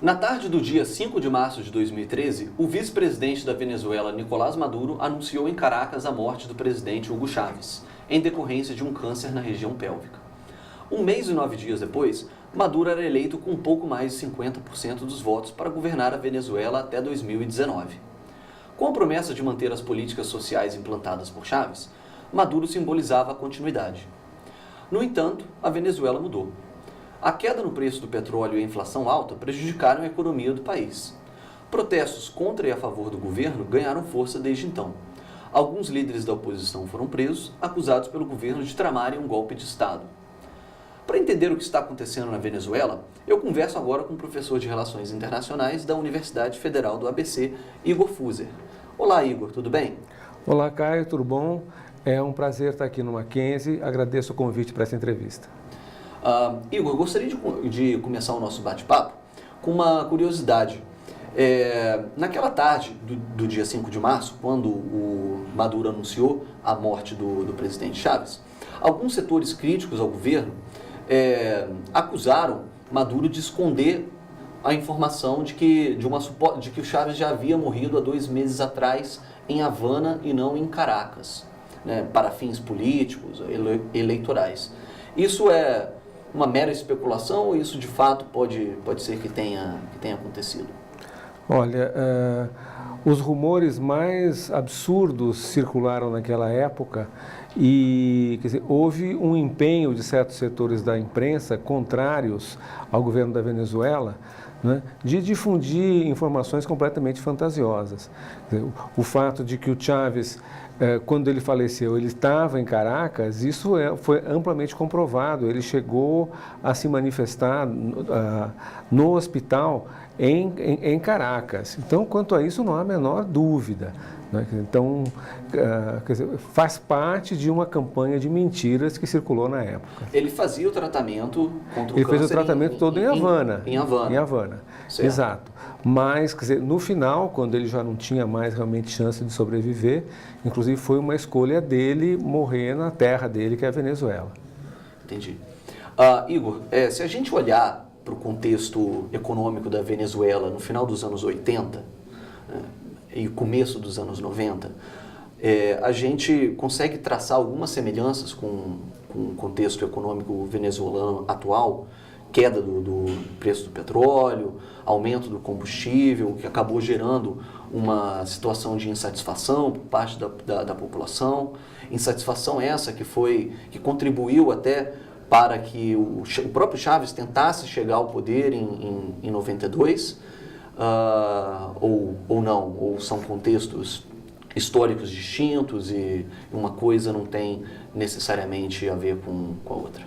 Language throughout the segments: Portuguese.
Na tarde do dia 5 de março de 2013, o vice-presidente da Venezuela, Nicolás Maduro, anunciou em Caracas a morte do presidente Hugo Chávez, em decorrência de um câncer na região pélvica. Um mês e 9 dias depois, Maduro era eleito com um pouco mais de 50% dos votos para governar a Venezuela até 2019. Com a promessa de manter as políticas sociais implantadas por Chávez, Maduro simbolizava a continuidade. No entanto, a Venezuela mudou. A queda no preço do petróleo e a inflação alta prejudicaram a economia do país. Protestos contra e a favor do governo ganharam força desde então. Alguns líderes da oposição foram presos, acusados pelo governo de tramarem um golpe de Estado. Para entender o que está acontecendo na Venezuela, eu converso agora com o professor de Relações Internacionais da Universidade Federal do ABC, Igor Fuser. Olá, Igor, tudo bem? Olá, Caio, tudo bom? É um prazer estar aqui no Mackenzie. Agradeço o convite para essa entrevista. Igor, eu gostaria de começar o nosso bate-papo com uma curiosidade. Naquela tarde do dia 5 de março, quando o Maduro anunciou a morte do presidente Chávez, alguns setores críticos ao governo acusaram Maduro de esconder a informação de que o Chávez já havia morrido há 2 meses atrás em Havana e não em Caracas, né, para fins políticos, eleitorais. Isso é uma mera especulação ou isso de fato pode ser que tenha acontecido? Olha, os rumores mais absurdos circularam naquela época e, quer dizer, houve um empenho de certos setores da imprensa contrários ao governo da Venezuela, né, de difundir informações completamente fantasiosas. O fato de que o Chávez, quando ele faleceu, ele estava em Caracas, isso foi amplamente comprovado. Ele chegou a se manifestar no hospital em Caracas. Então, quanto a isso, não há a menor dúvida, né? Então, quer dizer, faz parte de uma campanha de mentiras que circulou na época. Ele fazia o tratamento contra o câncer? Ele fez o tratamento todo em Havana. Em Havana. Em Havana, exato. Mas, quer dizer, no final, quando ele já não tinha mais realmente chance de sobreviver, inclusive foi uma escolha dele morrer na terra dele, que é a Venezuela. Entendi. Igor, se a gente olhar para o contexto econômico da Venezuela no final dos anos 80 e começo dos anos 90, a gente consegue traçar algumas semelhanças com o contexto econômico venezuelano atual, queda do preço do petróleo, aumento do combustível, que acabou gerando uma situação de insatisfação por parte da população, insatisfação essa que contribuiu até para que o próprio Chávez tentasse chegar ao poder em 92, ou não, ou são contextos históricos distintos e uma coisa não tem necessariamente a ver com a outra?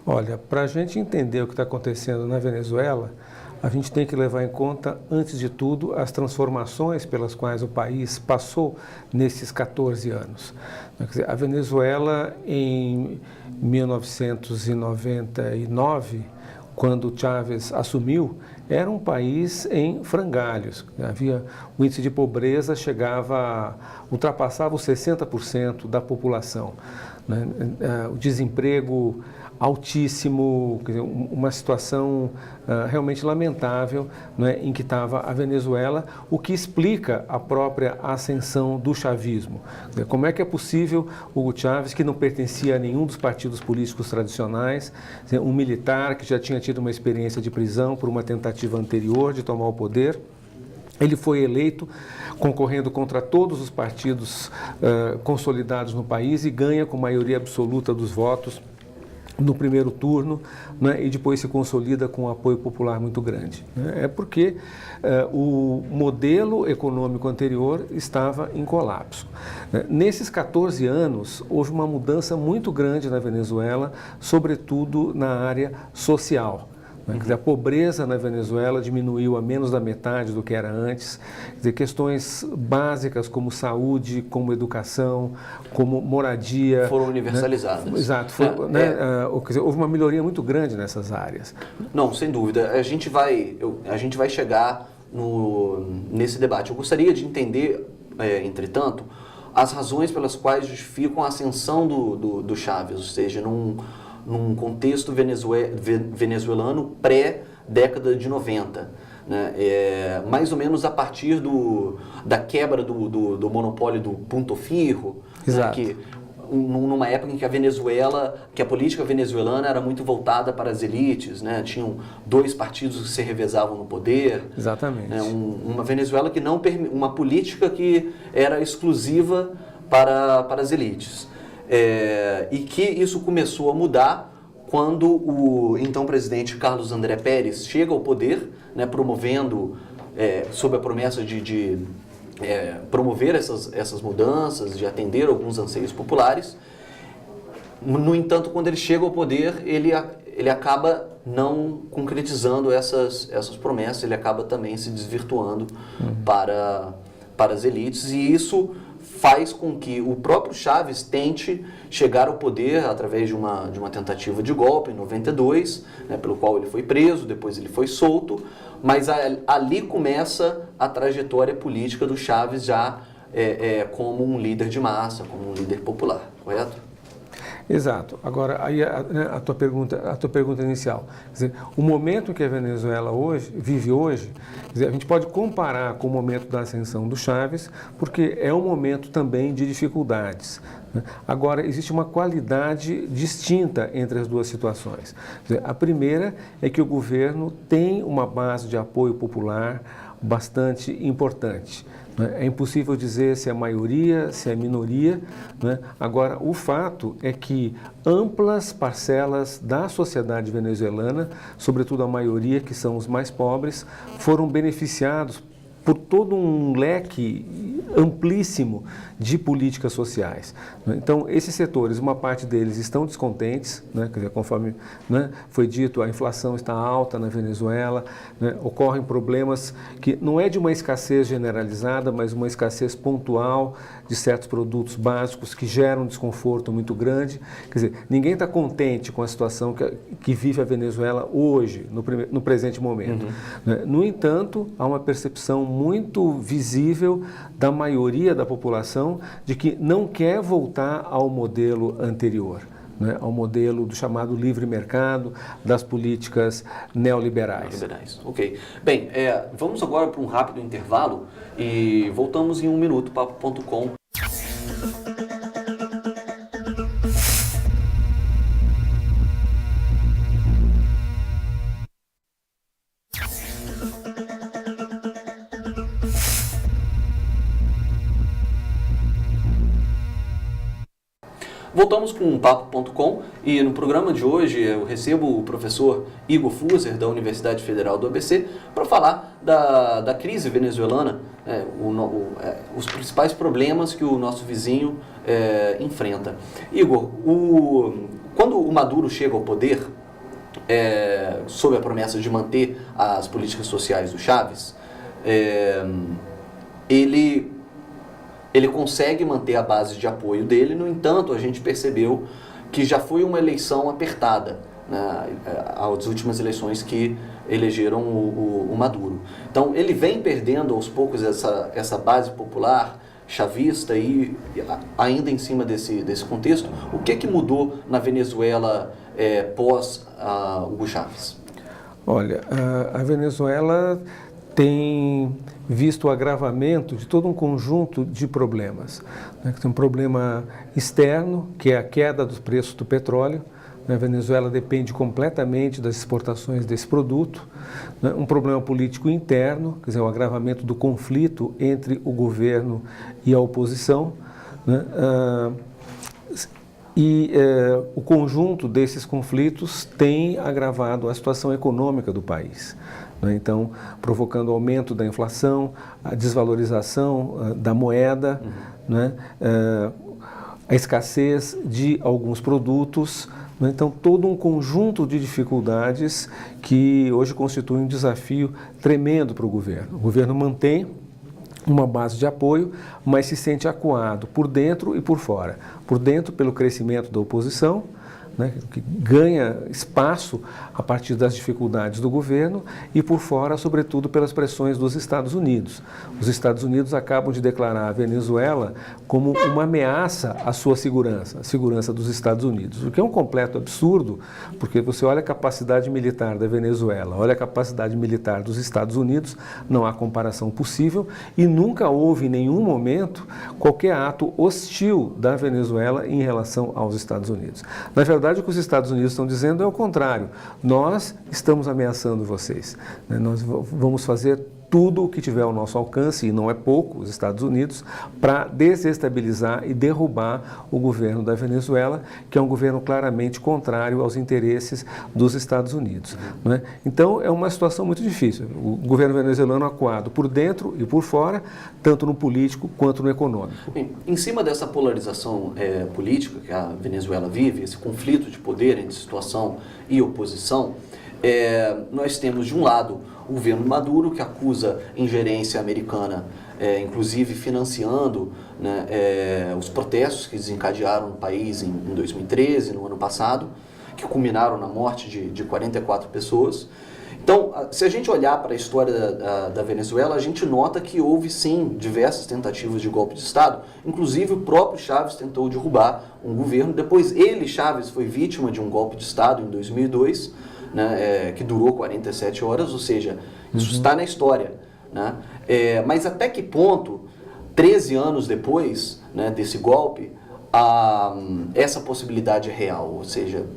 Olha, para a gente entender o que está acontecendo na Venezuela, a gente tem que levar em conta, antes de tudo, as transformações pelas quais o país passou nesses 14 anos. Quer dizer, a Venezuela, em 1999, quando Chávez assumiu, era um país em frangalhos. O índice de pobreza ultrapassava os 60% da população, né? O desemprego altíssimo, quer dizer, uma situação realmente lamentável, né, em que estava a Venezuela, o que explica a própria ascensão do chavismo. Como é que é possível Hugo Chávez, que não pertencia a nenhum dos partidos políticos tradicionais, um militar que já tinha tido uma experiência de prisão por uma tentativa anterior de tomar o poder, ele foi eleito concorrendo contra todos os partidos consolidados no país e ganha com maioria absoluta dos votos no primeiro turno, né, e depois se consolida com um apoio popular muito grande. Né? É porque o modelo econômico anterior estava em colapso. Nesses 14 anos, houve uma mudança muito grande na Venezuela, sobretudo na área social. Quer dizer, a pobreza na Venezuela diminuiu a menos da metade do que era antes. Quer dizer, questões básicas como saúde, como educação, como moradia... foram universalizadas. Né? Exato. Quer dizer, houve uma melhoria muito grande nessas áreas. Não, sem dúvida. A gente vai chegar nesse debate. Eu gostaria de entender, entretanto, as razões pelas quais justificam a ascensão do Chávez, ou seja, num contexto venezuelano pré-década de 90. né, mais ou menos a partir da quebra do monopólio do Punto Fijo, né, que numa época em que a política venezuelana era muito voltada para as elites, né? Tinham 2 partidos que se revezavam no poder. Exatamente. Né? Uma Venezuela que não uma política que era exclusiva para as elites. E que isso começou a mudar quando o então presidente Carlos André Pérez chega ao poder, né, promovendo, sob a promessa de promover essas mudanças, de atender alguns anseios populares. No entanto, quando ele chega ao poder, ele acaba não concretizando essas promessas, ele acaba também se desvirtuando para as elites, e isso faz com que o próprio Chávez tente chegar ao poder através de uma tentativa de golpe em 92, né, pelo qual ele foi preso, depois ele foi solto, mas ali começa a trajetória política do Chávez já como um líder de massa, como um líder popular, correto? Exato. Agora, aí a tua pergunta inicial. Quer dizer, o momento que a Venezuela vive hoje, quer dizer, a gente pode comparar com o momento da ascensão do Chávez, porque é um momento também de dificuldades, né? Agora, existe uma qualidade distinta entre as duas situações. Quer dizer, a primeira é que o governo tem uma base de apoio popular bastante importante. É impossível dizer se é maioria, se é minoria, né? Agora, o fato é que amplas parcelas da sociedade venezuelana, sobretudo a maioria, que são os mais pobres, foram beneficiados por todo um leque amplíssimo de políticas sociais. Então, esses setores, uma parte deles estão descontentes, né? Quer dizer, conforme, né, foi dito, a inflação está alta na Venezuela, né? Ocorrem problemas que não é de uma escassez generalizada, mas uma escassez pontual de certos produtos básicos que geram um desconforto muito grande. Quer dizer, ninguém está contente com a situação que vive a Venezuela hoje, no presente momento. Né? No entanto, há uma percepção muito visível da maioria da população de que não quer voltar ao modelo anterior, né, ao modelo do chamado livre mercado, das políticas neoliberais. Ok. Bem, vamos agora para um rápido intervalo e voltamos em 1 minuto, papo.com. Voltamos com o Papo.com e no programa de hoje eu recebo o professor Igor Fuser, da Universidade Federal do ABC, para falar da crise venezuelana, os principais problemas que o nosso vizinho enfrenta. Igor, quando o Maduro chega ao poder, sob a promessa de manter as políticas sociais do Chávez, ele consegue manter a base de apoio dele. No entanto, a gente percebeu que já foi uma eleição apertada, né, as últimas eleições que elegeram o Maduro. Então, ele vem perdendo aos poucos essa base popular chavista e ainda em cima desse contexto, o que mudou na Venezuela pós Hugo Chávez? Olha, a Venezuela tem visto o agravamento de todo um conjunto de problemas. Tem um problema externo, que é a queda dos preços do petróleo. A Venezuela depende completamente das exportações desse produto. Um problema político interno, quer dizer, o agravamento do conflito entre o governo e a oposição. O conjunto desses conflitos tem agravado a situação econômica do país. Então, provocando aumento da inflação, a desvalorização da moeda, a escassez de alguns produtos. Então, todo um conjunto de dificuldades que hoje constituem um desafio tremendo para o governo. O governo mantém uma base de apoio, mas se sente acuado por dentro e por fora. Por dentro, pelo crescimento da oposição, né, que ganha espaço a partir das dificuldades do governo e por fora, sobretudo, pelas pressões dos Estados Unidos. Os Estados Unidos acabam de declarar a Venezuela como uma ameaça à sua segurança, a segurança dos Estados Unidos, o que é um completo absurdo, porque você olha a capacidade militar da Venezuela, olha a capacidade militar dos Estados Unidos, não há comparação possível e nunca houve em nenhum momento qualquer ato hostil da Venezuela em relação aos Estados Unidos. Na verdade, o que os Estados Unidos estão dizendo é o contrário. Nós estamos ameaçando vocês, né? Nós vamos fazer tudo o que tiver ao nosso alcance, e não é pouco, os Estados Unidos, para desestabilizar e derrubar o governo da Venezuela, que é um governo claramente contrário aos interesses dos Estados Unidos. Né? Então, é uma situação muito difícil. O governo venezuelano acuado por dentro e por fora, tanto no político quanto no econômico. Bem, em cima dessa polarização política que a Venezuela vive, esse conflito de poder entre situação e oposição, nós temos, de um lado, o governo Maduro, que acusa ingerência americana, inclusive financiando, né, os protestos que desencadearam no país em 2013, no ano passado, que culminaram na morte de 44 pessoas. Então, se a gente olhar para a história da Venezuela, a gente nota que houve, sim, diversas tentativas de golpe de Estado. Inclusive, o próprio Chávez tentou derrubar um governo. Depois, ele, Chávez, foi vítima de um golpe de Estado em 2002, né, que durou 47 horas, ou seja, isso está na história. Né? Mas até que ponto, 13 anos depois, né, desse golpe, essa possibilidade é real? Ou seja,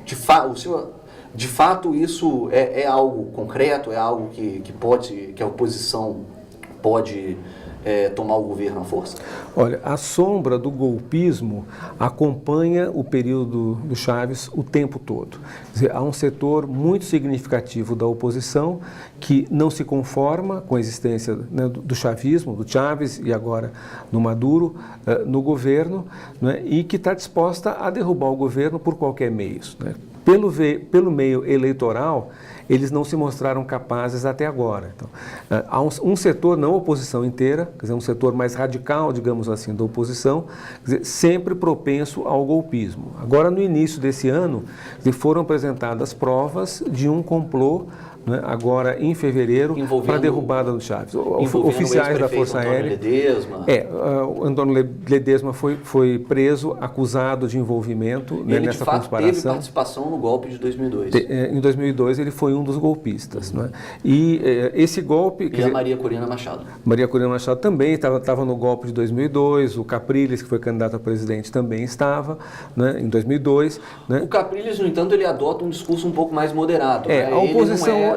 de fato isso é algo concreto, é algo que a oposição pode tomar o governo à força? Olha, a sombra do golpismo acompanha o período do Chávez o tempo todo. Quer dizer, há um setor muito significativo da oposição que não se conforma com a existência, né, do chavismo, do Chávez e agora no Maduro, no governo, né, e que está disposta a derrubar o governo por qualquer meio. Né? Pelo meio eleitoral, eles não se mostraram capazes até agora. Então, há um setor, não a oposição inteira, quer dizer, um setor mais radical, digamos assim, da oposição, quer dizer, sempre propenso ao golpismo. Agora, no início desse ano, foram apresentadas provas de um complô, né, agora em fevereiro, para a derrubada do Chávez. Oficiais da Força Aérea. O Antônio Ledesma foi preso, acusado de envolvimento, né, nessa conspiração. Ele, de fato, teve participação no golpe de 2002. Em 2002 ele foi um dos golpistas. Né? E esse golpe... E a Maria Corina Machado. Maria Corina Machado também estava no golpe de 2002, o Capriles, que foi candidato a presidente, também estava, né, em 2002. Né? O Capriles, no entanto, ele adota um discurso um pouco mais moderado. Né? A oposição...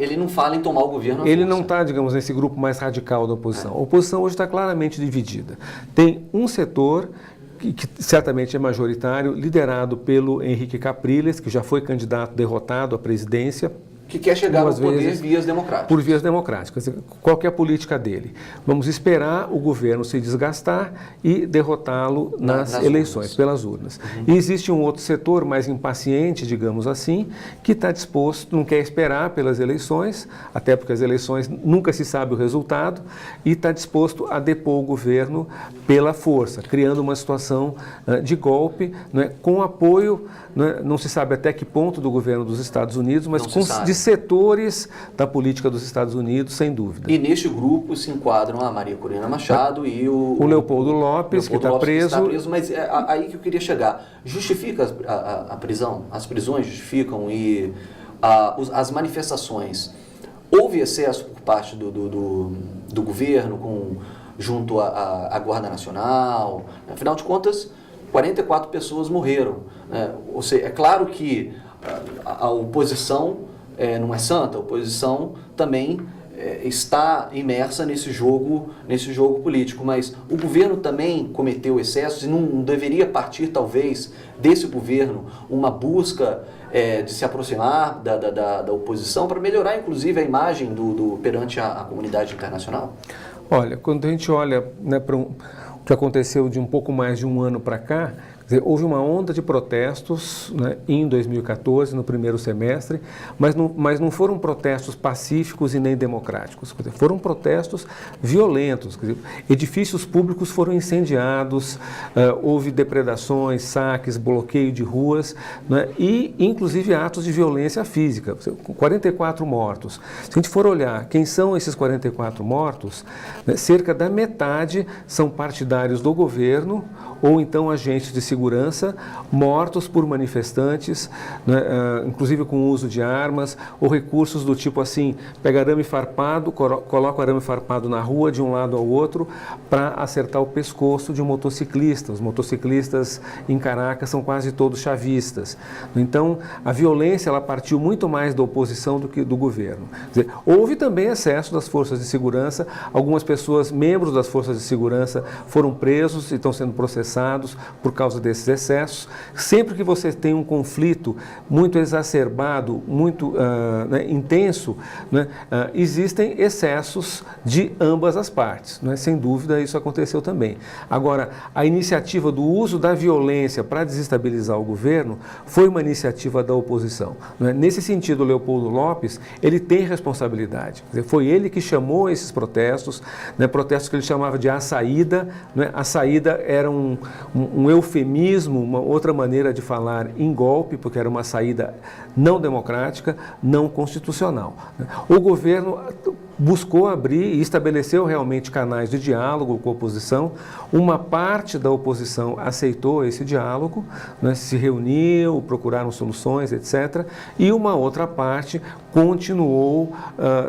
Ele não fala em tomar o governo à Ele força. não está, digamos, nesse grupo mais radical da oposição. A oposição hoje está claramente dividida. Tem um setor que certamente é majoritário, liderado pelo Henrique Capriles, que já foi candidato derrotado à presidência. Que quer chegar ao poder vias democráticas. Por vias democráticas. Qual que é a política dele? Vamos esperar o governo se desgastar e derrotá-lo nas eleições, urnas. Pelas urnas. E existe um outro setor mais impaciente, digamos assim, que está disposto, não quer esperar pelas eleições, até porque as eleições nunca se sabe o resultado, e está disposto a depor o governo pela força, criando uma situação de golpe, né, com apoio, né, não se sabe até que ponto do governo dos Estados Unidos, mas de setores da política dos Estados Unidos, sem dúvida. E neste grupo se enquadram a Maria Corina Machado e o Leopoldo Lopes, que está preso. Mas aí que eu queria chegar. Justifica a prisão? As prisões justificam e as manifestações? Houve excesso por parte do governo junto à Guarda Nacional? Afinal de contas, 44 pessoas morreram. Né? Ou seja, é claro que a oposição não é santa, a oposição também está imersa nesse jogo político, mas o governo também cometeu excessos e não deveria partir, talvez, desse governo uma busca de se aproximar da oposição para melhorar, inclusive, a imagem perante a comunidade internacional? Olha, quando a gente olha, né, para o que aconteceu de um pouco mais de um ano para cá, Quer dizer, houve uma onda de protestos, né, em 2014, no primeiro semestre, mas não foram protestos pacíficos e nem democráticos. Quer dizer, foram protestos violentos. Quer dizer, edifícios públicos foram incendiados, houve depredações, saques, bloqueio de ruas, né, e inclusive atos de violência física. 44 mortos. Se a gente for olhar quem são esses 44 mortos, né, cerca da metade são partidários do governo ou então agentes de segurança mortos por manifestantes, né, inclusive com uso de armas ou recursos do tipo assim, pega arame farpado, coloca o arame farpado na rua de um lado ao outro para acertar o pescoço de um motociclista. Os motociclistas em Caracas são quase todos chavistas. Então, a violência ela partiu muito mais da oposição do que do governo. Quer dizer, houve também excesso das forças de segurança, algumas pessoas, membros das forças de segurança, foram presos e estão sendo processados por causa desses excessos. Sempre que você tem um conflito muito exacerbado, muito né, intenso, né, existem excessos de ambas as partes, né? Sem dúvida isso aconteceu também. Agora, a iniciativa do uso da violência para desestabilizar o governo foi uma iniciativa da oposição, né? Nesse sentido, o Leopoldo Lopes, ele tem responsabilidade. Quer dizer, foi ele que chamou esses protestos, né, protestos que ele chamava de a saída, né? A saída era um eufemismo, uma outra maneira de falar em golpe, porque era uma saída não democrática, não constitucional. O governo buscou abrir e estabeleceu realmente canais de diálogo com a oposição. Uma parte da oposição aceitou esse diálogo, né, se reuniu, procuraram soluções, etc. E uma outra parte continuou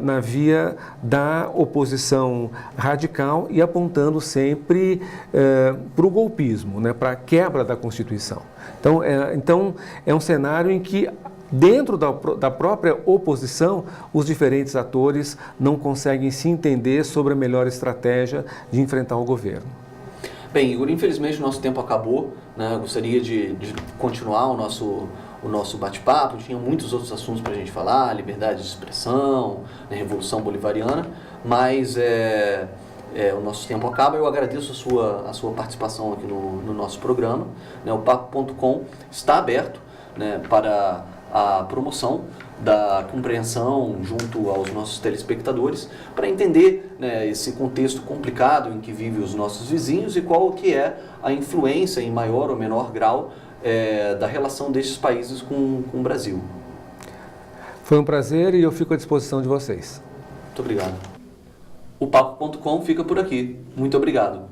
na via da oposição radical e apontando sempre para o golpismo, né, para a quebra da Constituição. Então, é um cenário em que dentro da própria oposição, os diferentes atores não conseguem se entender sobre a melhor estratégia de enfrentar o governo. Bem, Igor, infelizmente o nosso tempo acabou, né? Eu gostaria de continuar o nosso bate-papo, tinha muitos outros assuntos para a gente falar, liberdade de expressão, né, Revolução Bolivariana, mas o nosso tempo acaba. Eu agradeço a sua participação aqui no nosso programa, né? O Papo.com está aberto, né, para a promoção da compreensão junto aos nossos telespectadores para entender, né, esse contexto complicado em que vivem os nossos vizinhos e qual que é a influência em maior ou menor grau da relação destes países com o Brasil. Foi um prazer e eu fico à disposição de vocês. Muito obrigado. O Papo.com fica por aqui. Muito obrigado.